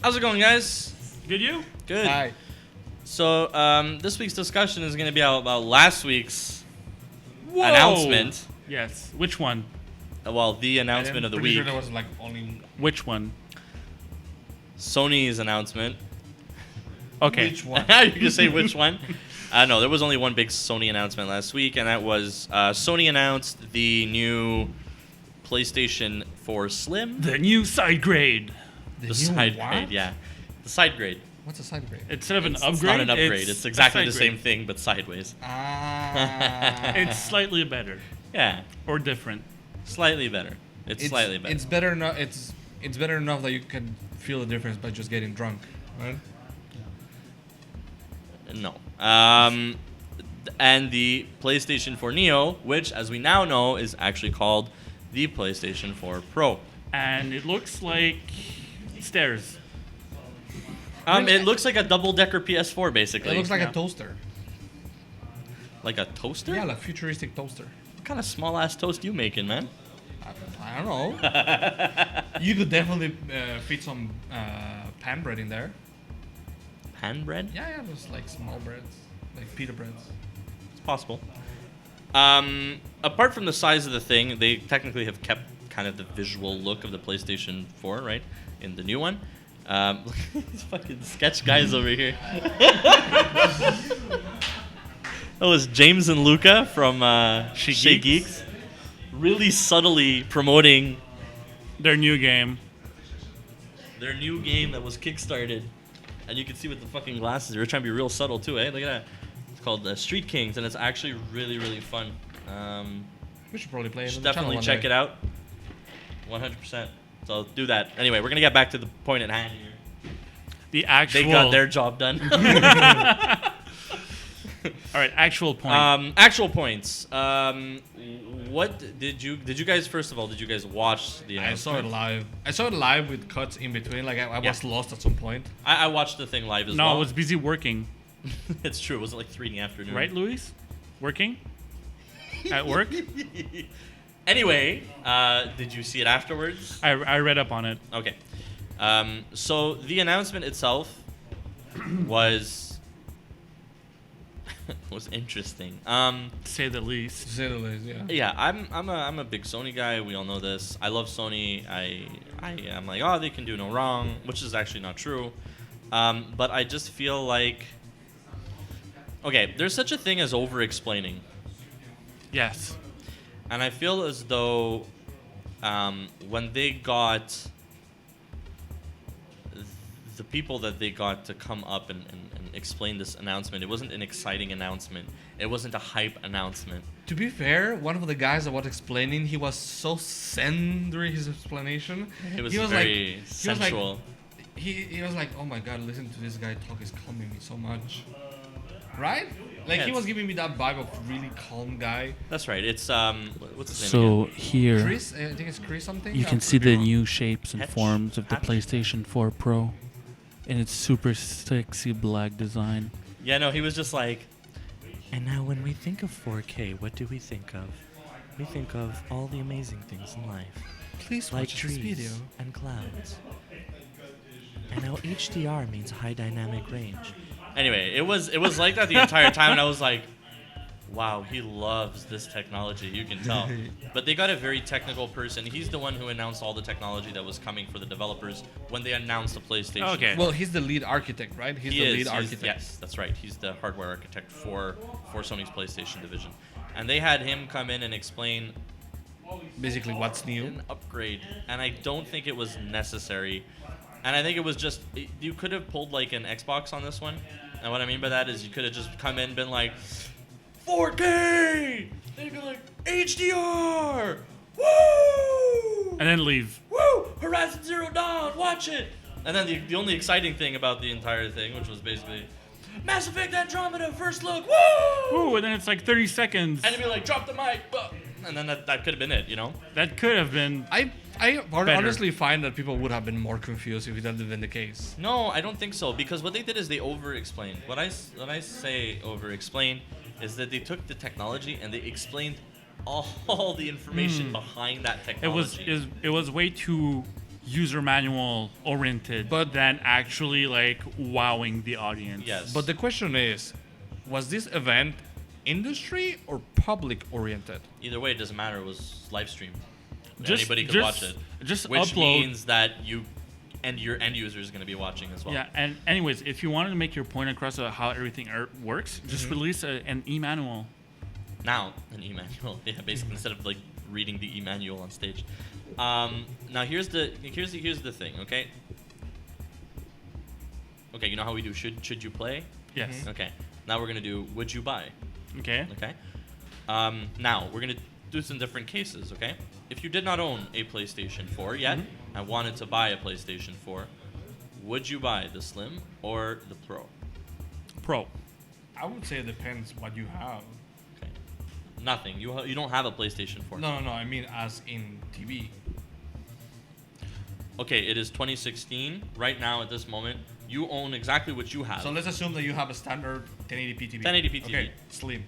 How's it going, guys? Did you? Good. Hi. So, this week's discussion is going to be about last week's Whoa. announcement. Yes. Which one? Well, the announcement of the Pretty week. Sure there was like only Which one? Sony's announcement. Okay. which one? You can say which one. No, there was only one big Sony announcement last week, and that was Sony announced the new PlayStation 4 Slim. The new side grade. The side grade, yeah. The side grade. What's a side grade? Instead of an It's upgrade, not an upgrade. It's a exactly side the same grade. thing, but sideways. Ah. It's slightly better Yeah, or different. slightly better. It's slightly better. It's better enough. It's better enough that you can feel the difference by just getting drunk, right? No. And the PlayStation 4 Neo, which, as we now know, is actually called the PlayStation 4 Pro. And it looks like stairs. It looks like a double-decker PS4, basically. It looks like Yeah. a toaster. Like a toaster? Yeah, like futuristic toaster. What kind of small-ass toast you making, man? I don't know. You could definitely fit some pan bread in there. Pan bread? Yeah, just like small breads, like pita breads. It's possible. Apart from the size of the thing, they technically have kept kind of the visual look of the PlayStation 4, right? In the new one. These fucking sketch guys over here. That was James and Luca from Shea Geeks. Really subtly promoting Their new game. their new game that was kickstarted. And you can see with the fucking glasses, they were trying to be real subtle too, eh? Look at that. It's called Street Kings, and it's actually really, really fun. We should probably play it. Should on the channel definitely one check day. it out. 100%. So do that. Anyway, we're gonna get back to the point at hand here. The actual. They got their job done. All right, actual point. Actual points. What did you guys, first of all, did you guys watch the I saw it announcement? live. I saw it live with cuts in between. Like I Yeah. was lost at some point. I watched the thing live as no, well. I was busy working. It's true. It was like 3 in the afternoon. Right, Luis? Working? At work? Anyway, did you see it afterwards? I read up on it. Okay. So the announcement itself was interesting. To say the To least. say the least, yeah. Yeah, I'm a big Sony guy. We all know this. I love Sony. I'm like, oh, they can do no wrong, which is actually not true. But I just feel like, okay, there's such a thing as over-explaining, Yes. and I feel as though when they got the people that they got to come up and explain this announcement, it wasn't an exciting announcement. It wasn't a hype announcement. To be fair, one of the guys that was explaining, he was so zen during his explanation. It was He was very like- sensual. He was like, oh my god, listen to this guy talk, is calming me so much. Right? Like Yeah, he it's- was giving me that vibe of really calm guy. That's right. It's what's his name So again? here Chris, I think it's Chris something. you I can could see be the wrong. new shapes and Hatch? forms of the Hatch? PlayStation 4 Pro in its super sexy black design. Yeah, no, he was just like. And now, when we think of 4K, what do we think of? We think of all the amazing things in life, Please like watch this trees video. and clouds. And now HDR means high dynamic range. Anyway, it was like that the entire time, and I was like, wow, he loves this technology. You can tell. But they got a very technical person. He's the one who announced all the technology that was coming for the developers when they announced the PlayStation. Okay. Well, he's the lead architect, right? He's the lead architect. Yes, that's right. He's the hardware architect for Sony's PlayStation division. And they had him come in and explain Basically, what's new? an upgrade. And I don't think it was necessary. And I think it was just, you could have pulled like an Xbox on this one. And what I mean by that is you could have just come in and been like, 4K! Then you'd be like, HDR! Woo! And then leave. Woo! Horizon Zero Dawn, watch it! And then the only exciting thing about the entire thing, which was basically Mass Effect Andromeda first look, woo! Ooh, and then it's like 30 seconds. And it'd be like, drop the mic, and then that could have been it, you know? That could have been. I Better. honestly find that people would have been more confused if it had been the case. No, I don't think so, because what they did is they over-explained. When I say over-explain is that they took the technology and they explained all the information behind that It was technology. it was way too user manual oriented, But- than actually like wowing the audience. Yes. But the question is, was this event industry or public oriented? Either way, it doesn't matter. It was live streamed. Just- Anybody could just- watch it. just which upload- means that you and your end user is going to be watching as well. Yeah, and anyways, if you wanted to make your point across about how everything works, just release an e-manual. Now, an e-manual. Yeah, basically, instead of like reading the e-manual on stage. Now here's the thing. Okay. Okay, you know how we do should you play? Yes. Okay. Now we're gonna do would you buy? Okay. Okay. Now we're gonna do some different cases. Okay. If you did not own a PlayStation 4 yet and wanted to buy a PlayStation 4, would you buy the Slim or the Pro? Pro. I would say it depends what you have. Okay. Nothing. You don't have a PlayStation 4. No. I mean, as in TV. Okay, it is 2016. Right now, at this moment, you own exactly what you have. So let's assume that you have a standard 1080p TV. 1080p TV. Okay, slim.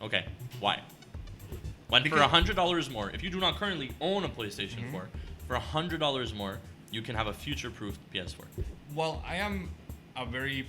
Okay, why? When for Because- $100 more, if you do not currently own a PlayStation 4, for $100 more, you can have a future-proof PS4. Well, I am a very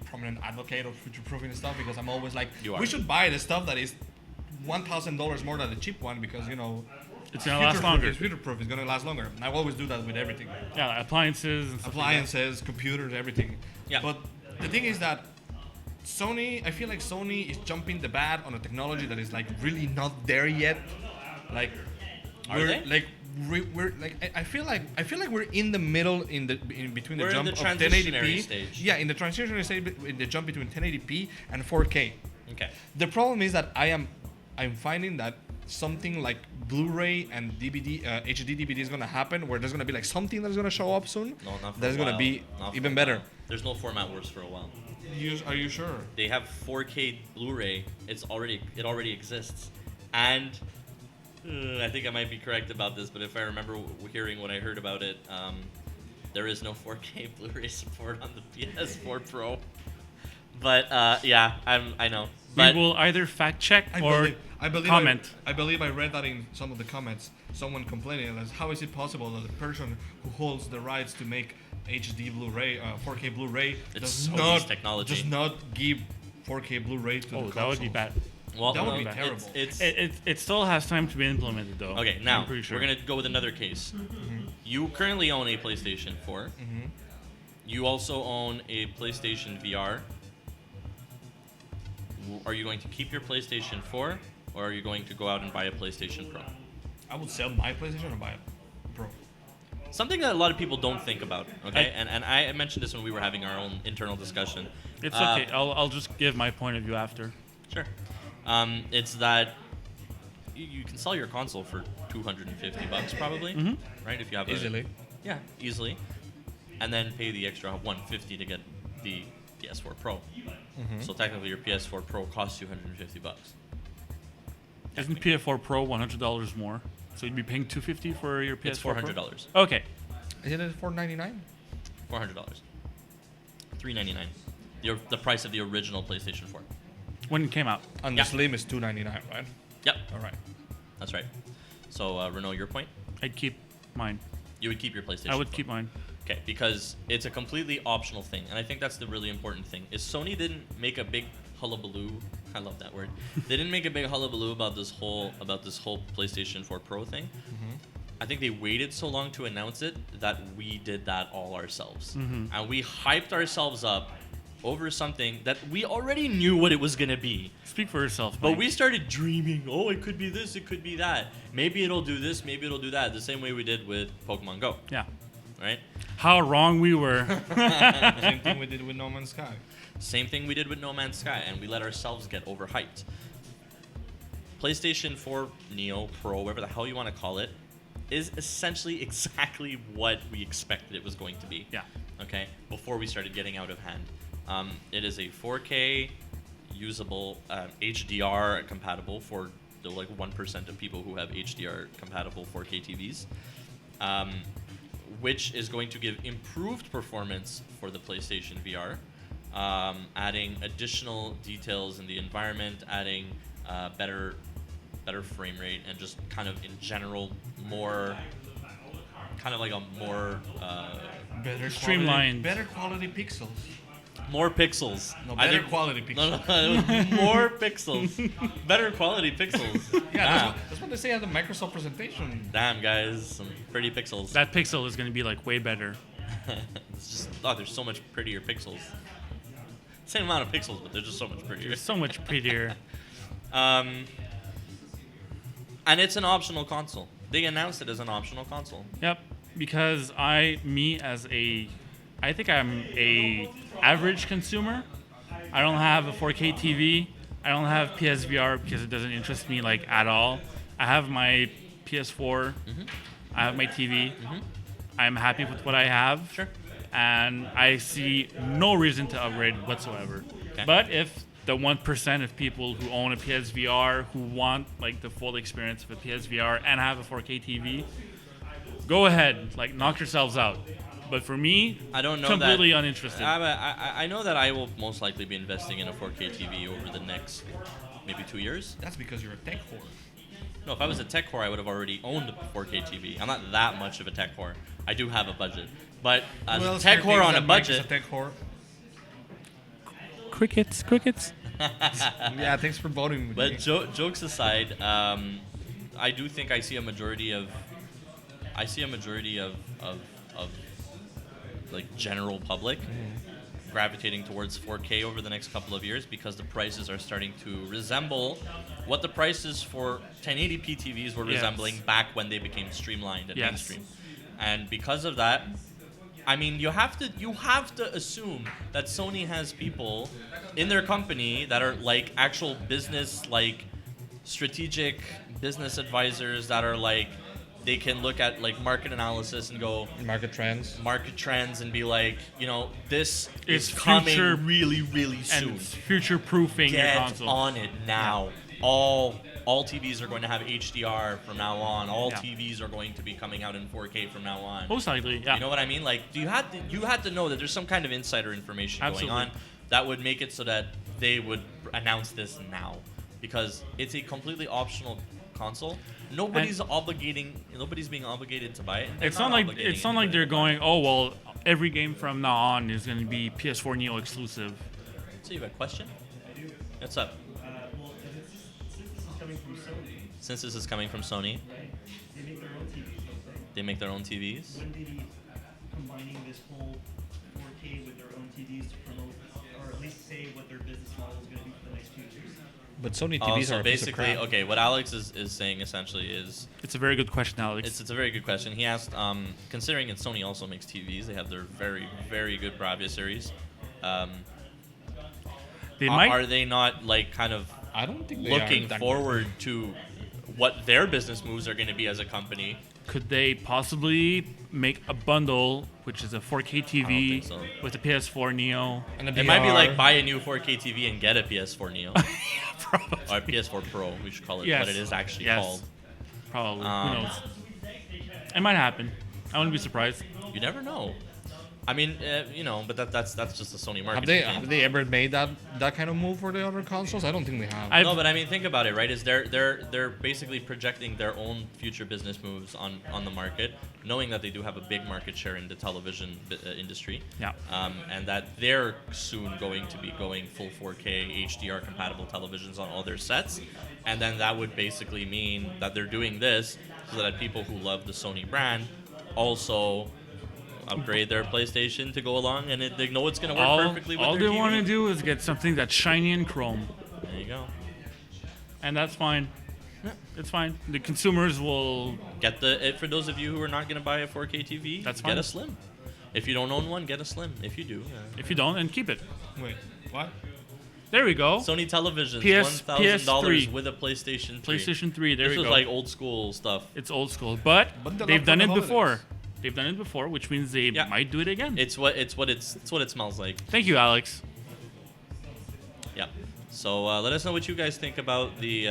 prominent advocate of future-proofing and stuff because I'm always like, You are. we should buy the stuff that is $1,000 more than the cheap one because It's gonna last longer. It's future-proof. It's gonna last longer. And I always do that with everything. Yeah, appliances and stuff. Appliances, computers, everything. Yeah. But the thing is that I feel like Sony is jumping the bat on a technology that is like really not there yet. Like, Are we're they? like we're like I feel like we're in the middle in between the We're in jump the of transitionary 1080p. stage. Yeah, in the transitionary stage, in the jump between 1080p and 4K. Okay. The problem is that I'm finding that something like Blu-ray and DVD, HD DVD is gonna happen, where there's gonna be like something that's gonna show up soon. No, not for That's a gonna while. be Not for even a better. while. There's no format wars for a while. Are you sure? They have 4K Blu-ray. It already exists, and I think I might be correct about this. But if I remember hearing what I heard about it, there is no 4K Blu-ray support on the PS4 Pro. But yeah, I know. But We will either fact check I or believe comment. I believe I read that in some of the comments. Someone complaining as how is it possible that the person who holds the rights to make HD Blu-ray, 4K Blu-ray It's does Sony's technology. does not give 4K Blu-ray to the Oh, that would be consoles. bad. well, that would no, be it's- terrible. It's, It still has time to be implemented though. okay. I'm Now pretty sure. we're gonna go with another case. You currently own a PlayStation 4. You also own a PlayStation VR. Are you going to keep your PlayStation 4, or are you going to go out and buy a PlayStation Pro? I would sell my PlayStation and buy a Pro. Something that a lot of people don't think about, okay? And I mentioned this when we were having our own internal discussion. It's okay. I'll just give my point of view after. Sure. It's that you can sell your console for $250 probably, right? If you have Easily. Yeah, easily. And then pay the extra $150 to get the PS4 Pro. So technically your PS4 Pro costs you $150. Isn't PS4 Pro $100 more? So you'd be paying $250 for your PS4 It's Pro? $400. Okay. Isn't it $499? $400. $399. The price of the original PlayStation 4. When it came out. And Yeah. the Slim is $299, right? Yep, All right. that's right. So Renault, your point? I'd keep mine. You would keep your PlayStation. I would 4. keep mine. Okay, because it's a completely optional thing, and I think that's the really important thing. Is Sony didn't make a big hullabaloo. I love that word. They didn't make a big hullabaloo about this whole PlayStation 4 Pro thing. I think they waited so long to announce it that we did that all ourselves, and we hyped ourselves up over something that we already knew what it was gonna be. Speak for yourself. But Mike. we started dreaming, oh, it could be this, it could be that. Maybe it'll do this, maybe it'll do that. The same way we did with Pokemon Go, Yeah. right? How wrong we were. Same thing we did with No Man's Sky. Same thing we did with No Man's Sky, and we let ourselves get overhyped. PlayStation 4 Neo, Pro, whatever the hell you want to call it, is essentially exactly what we expected it was going to be. Yeah. Okay? Before we started getting out of hand. It is a 4K usable, HDR compatible for the 1% of people who have HDR compatible 4K TVs. Which is going to give improved performance for the PlayStation VR, adding additional details in the environment, adding better frame rate, and just kind of in general more kind of like a more Better Streamlined. Better quality pixels. more pixels. No, I better think- quality pixels. No, it was more pixels, better quality pixels. Yeah, that's what they say at the Microsoft presentation. Damn, guys, some pretty pixels. That pixel is going to be like way better. It's just, there's so much prettier pixels. Same amount of pixels, but they're just so much prettier. It's so much prettier. And it's an optional console. They announced it as an optional console. Yep, because I think I'm a average consumer. I don't have a 4K TV. I don't have PSVR because it doesn't interest me like at all. I have my PS4. I have my TV. I'm happy with what I have. Sure. And I see no reason to upgrade whatsoever. Okay. But if the 1% of people who own a PSVR who want like the full experience of a PSVR and have a 4K TV, go ahead, like knock yourselves out. But for me, I don't know completely that, uninterested. I know that I will most likely be investing in a 4K TV over the next maybe 2 years. That's because you're a tech whore. No, if I was a tech whore, I would have already owned a 4K TV. I'm not that much of a tech whore. I do have a budget. But as a tech whore on a budget, A tech whore. Crickets. Yeah, thanks for voting with but me. jokes aside, I do think I see a majority of like general public gravitating towards 4K over the next couple of years because the prices are starting to resemble what the prices for 1080p TVs were Yes. resembling back when they became streamlined and Yes. mainstream. And because of that, I mean, you have to assume that Sony has people in their company that are like actual business, like strategic business advisors that are like they can look at like market analysis and go Market trends. market trends and be like, you know, this It's is coming future- really soon. and future-proofing your Get console. on it now. All TVs are going to have HDR from now on. All Yeah. TVs are going to be coming out in 4K from now on. Most likely, yeah. You know what I mean? Like, you had to know that there's some kind of insider information Absolutely. going on that would make it so that they would announce this now, because it's a completely optional console. Nobody's being obligated to buy it. They're It's not like obligating they're anybody. going, oh well, every game from now on is going to be PS4 Neo exclusive. So you have a question? What's up? Well, since this is coming from Sony, Since this is coming from Sony, they make their own TVs, don't they? they make their own TVs. Wouldn't they be combining this whole 4K with their own TVs to promote, or at least say what their business model is going to be for the next few years? But Sony Oh, TVs so are a piece of basically, crap. okay, what Alex is saying essentially is It's a very good question, Alex. it's a very good question. He asked, considering that Sony also makes TVs, they have their very good Bravia series. they might. Are they not like kind of I don't think they looking are that forward to what their business moves are going to be as a company? Could they possibly make a bundle, which is a 4K TV think so. with a PS4 Neo? And a It might be VR. like buy a new 4K TV and get a PS4 Neo or a PS4 Pro. We should call it Yes. what it is actually Yes. called. Probably. Um, Who knows? It might happen. I wouldn't be surprised. You never know. I mean, you know, but that's just a Sony Have marketing. they ever made that kind of move for the other consoles? I don't think they have. I've- No, but I mean, think about it, right? Is they're basically projecting their own future business moves on the market, knowing that they do have a big market share in the television industry. Yeah. And that they're soon going to be going full 4K HDR compatible televisions on all their sets, and then that would basically mean that they're doing this so that people who love the Sony brand also upgrade their PlayStation to go along, and they know it's going to work perfectly with all their they TV. want to do is get something that's shiny and chrome, There you go. and that's fine. It's fine. The consumers will. Get for those of you who are not going to buy a 4K TV, That's get fine. a Slim. If you don't own one, get a Slim. If you do, If you don't, then keep it. Wait, what? There we go. Sony televisions, PS3. $1,000 with a PlayStation 3. PlayStation 3. There This we was go. like old school stuff. It's old school, but Bundle they've up done for it the before. holidays. They've done it before, which means they Yeah. might do it again. It's what it smells like. Thank you, Alex. Yeah. So let us know what you guys think about the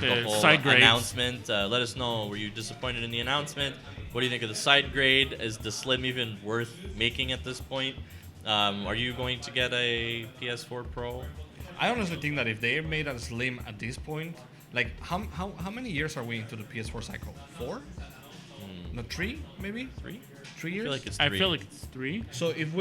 whole side grades. announcement. Let us know. Were you disappointed in the announcement? What do you think of the side grade? Is the Slim even worth making at this point? Are you going to get a PS4 Pro? I honestly think that if they made a Slim at this point, like how many years are we into the PS4 cycle? 4? No, 3 maybe. 3? 3 I years. feel like it's I 3. feel like it's 3. So if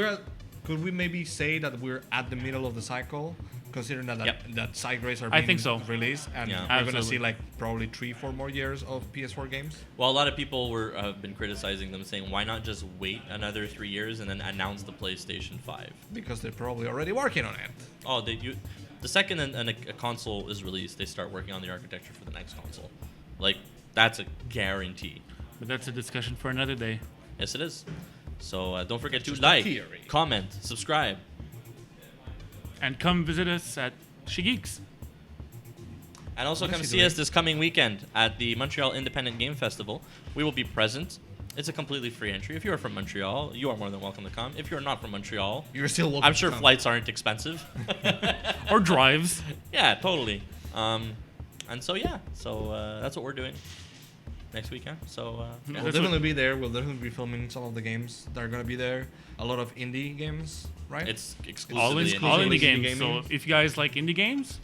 could we maybe say that we're at the middle of the cycle, considering that Yep. that side grades are I being think so. released, and Yeah. we're gonna Absolutely. see like probably 3-4 more years of PS4 games? Well, a lot of people have been criticizing them, saying why not just wait another 3 years and then announce the PlayStation 5? Because they're probably already working on it. Oh, the second a console is released, they start working on the architecture for the next console. Like, that's a guarantee. But that's a discussion for another day. Yes, it is. So don't forget to just a like, theory. comment, subscribe. And come visit us at Shigeeks. And also What come is see he us doing? this coming weekend at the Montreal Independent Game Festival. We will be present. It's a completely free entry. If you are from Montreal, you are more than welcome to come. If you're not from Montreal, You're still welcome. I'm sure to come. flights aren't expensive. Or drives. Yeah, totally. And so yeah, so that's what we're doing next weekend. So Yeah, We'll that's what- definitely be there. We'll definitely be filming some of the games that are gonna be there. A lot of indie games, right? it's All, exclusively in, all indie Indie games. So gaming. if you guys like indie games,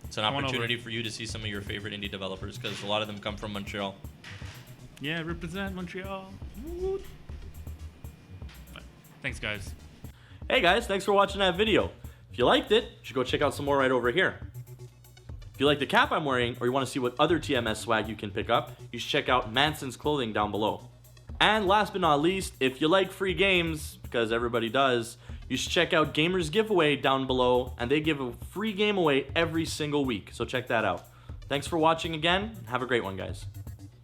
It's an Come on opportunity for you to see some of your favorite indie developers because a lot of them come from Montreal. yeah, represent Montreal. But thanks, guys. Hey guys, thanks for watching that video. If you liked it, you should go check out some more right over here. If you like the cap I'm wearing or you want to see what other TMS swag you can pick up, you should check out Manson's clothing down below. And last but not least, if you like free games, because everybody does, you should check out Gamers Giveaway down below, and they give a free game away every single week, so check that out. Thanks for watching again. Have a great one, guys.